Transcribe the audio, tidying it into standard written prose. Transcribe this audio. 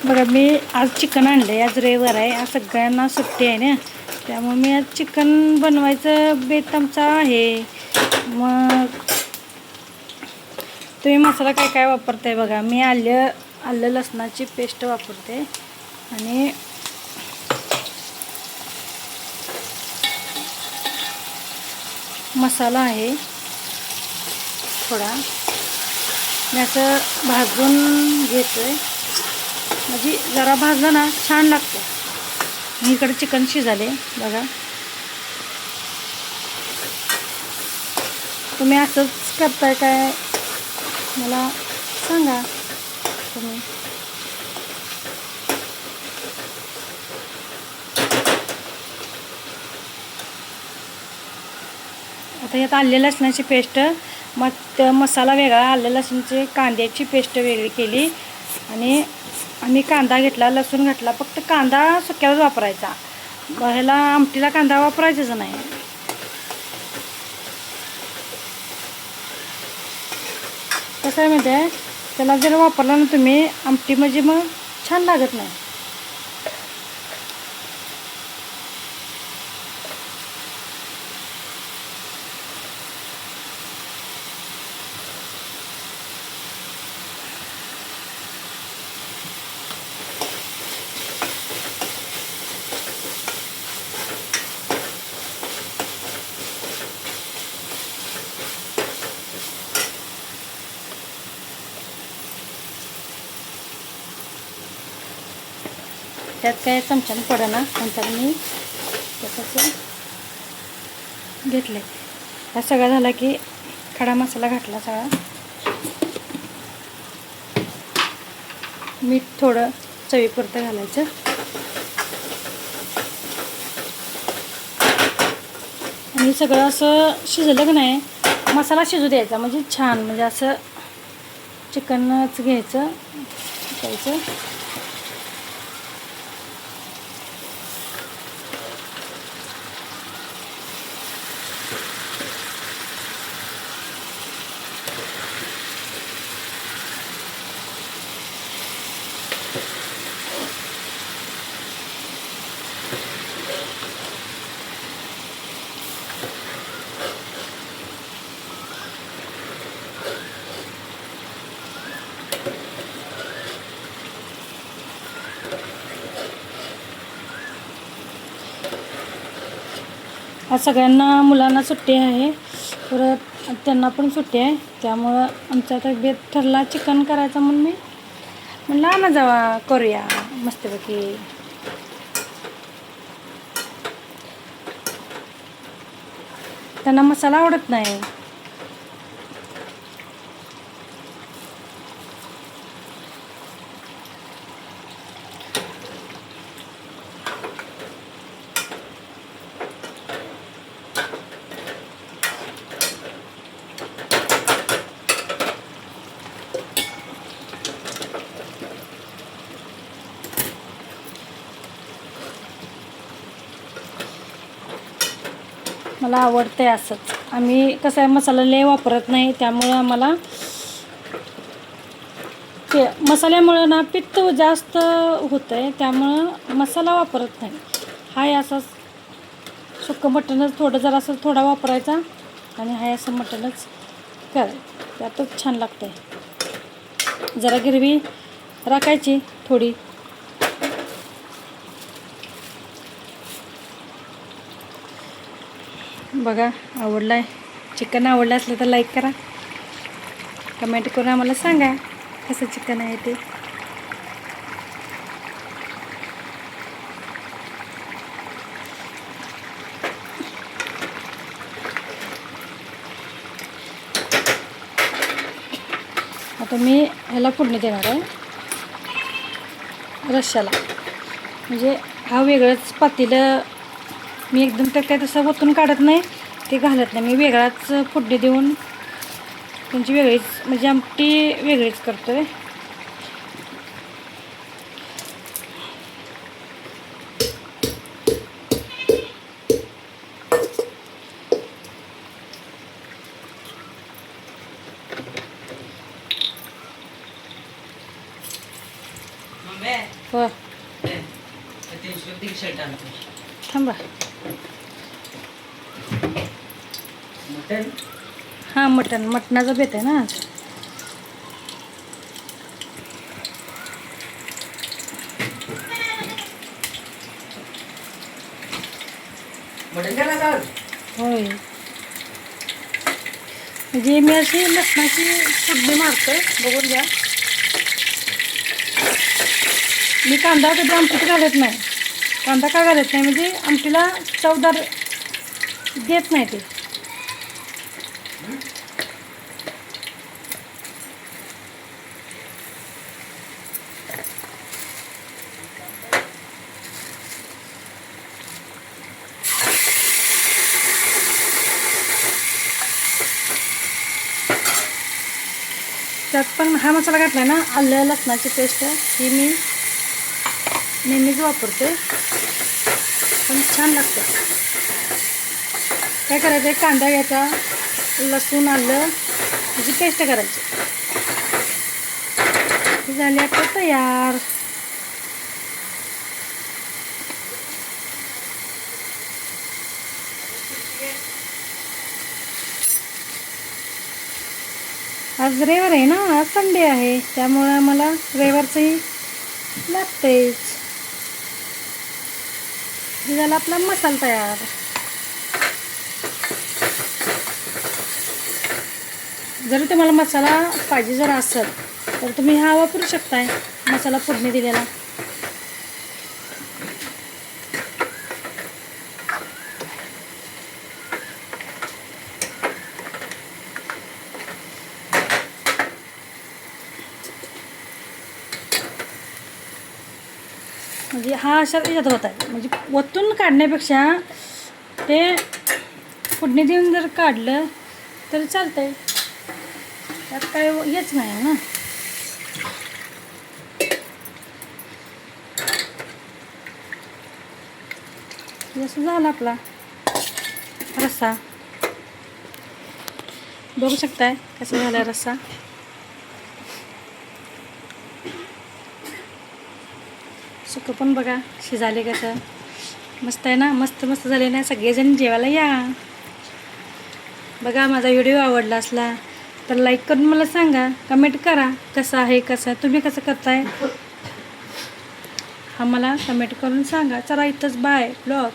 बघा मी आज चिकन आणलं आहे, आज रविवार आहे, आज सगळ्यांना सुट्टी आहे ना, त्यामुळे मी आज चिकन बनवायचं बेत आमचा आहे. मग तुम्ही मसाला काय काय वापरताय बघा. मी आलं लसणाची पेस्ट वापरते आणि मसाला आहे थोडा, मी असं भाजून घेतोय, म्हणजे जरा भाजलं ना छान लागतं. मी इकडे चिकन शिजाले बघा. तुम्ही असंच करताय काय मला सांगा तुम्ही. आता यात आलं लसणाची पेस्ट, मग मसाला वेगळा, आलं लसणाची कांद्याची पेस्ट वेगळी केली आणि आम्ही कांदा घेतला, लसूण घातला. फक्त कांदा सुक्यालाच वापरायचा, ह्याला आमटीला कांदा वापरायचाच नाही. कसं आहे माहिती आहे, त्याला जर वापरला ना तुम्ही आमटी म्हणजे मग छान लागत नाही. त्यात काय चमच्यानं पडेना, नंतर मी तसंच घेतले. हा सगळा झाला की खडा मसाला घातला सगळा, मीठ थोडं चवीपुरतं घालायचं आणि सगळं असं शिजलं की नाही, मसाला शिजू द्यायचा म्हणजे छान, म्हणजे असं चिकनच घ्यायचं. आज सगळ्यांना मुलांना सुट्टी आहे, परत त्यांना पण सुट्टी आहे, त्यामुळं आमचा आता बेत ठरला चिकन करायचा. म्हणून मी म्हणलं आणा जावा करूया मस्तपैकी. त्यांना मसाला आवडत नाही. मला आवडतं आहे असंच. आम्ही कसं आहे मसाला लय वापरत नाही, त्यामुळं आम्हाला ते मसाल्यामुळं ना पित्त जास्त होतं आहे, त्यामुळं मसाला वापरत नाही. हाय असंच सुक्कं मटणच थोडं जरा असं थोडा वापरायचा आणि हाय असं मटणच करायचं, त्यातच छान लागतं आहे. जरा गिरवी राखायची थोडी. बघा आवडला आहे, चिकन आवडलं असलं तर लाईक करा, कमेंट करून आम्हाला सांगा कसं चिकन आहे ते. आता मी ह्याला फोडणी देणार आहे रश्श्याला, म्हणजे हा वेगळंच पातेलं मी एकदम तर काय तसं वतून काढत नाही, ते घालत नाही. मी वेगळाच फोडणी देऊन त्यांची वेगळीच म्हणजे आमटी वेगळीच करतो आहे. हो थांबा. हां मटणाचा बेत आहे ना आज. होय म्हणजे मी अशी लसणाची फोडणी मारते, बघून घ्या. मी कांदा कधी आमटीत घालत नाही. कांदा का घालत नाही म्हणजे आमटीला चवदार देत नाही ते. त्यात पण हा मसाला घातला ना, आलं लसणाची पेस्ट ही मी नेहमीच वापरते, पण छान लागतं. काय करायचं आहे, कांदा घ्यायचा, लसूण आलं याची पेस्ट करायची. ही झाली आता तयार. आज रविवार आहे ना, आज संडे आहे, त्यामुळे आम्हाला रविवारचंही लागतेच. हे झाला आपला मसाला तयार. जर तुम्हाला मसाला पाहिजे जर असेल तर तुम्ही हा वापरू शकताय, मसाला फोडणी दिलेला. म्हणजे हा अशा याच्यात होत आहे, म्हणजे वतून काढण्यापेक्षा ते फोडणी देऊन जर काढलं तर चालतंय, त्यात काय हेच नाही ना. असं झालं आपला रस्सा. बघू शकताय कसं झालं रस्सा. सुकं पण बघा शिजाले कसं मस्त आहे ना, मस्त मस्त झाले ना. सगळेजण जेवायला या. बघा माझा व्हिडिओ आवडला असला तर लाईक करून मला सांगा, कमेंट करा कसं आहे, कसं तुम्ही कसं करताय हा मला कमेंट करून सांगा. चला इथंच बाय ब्लॉग.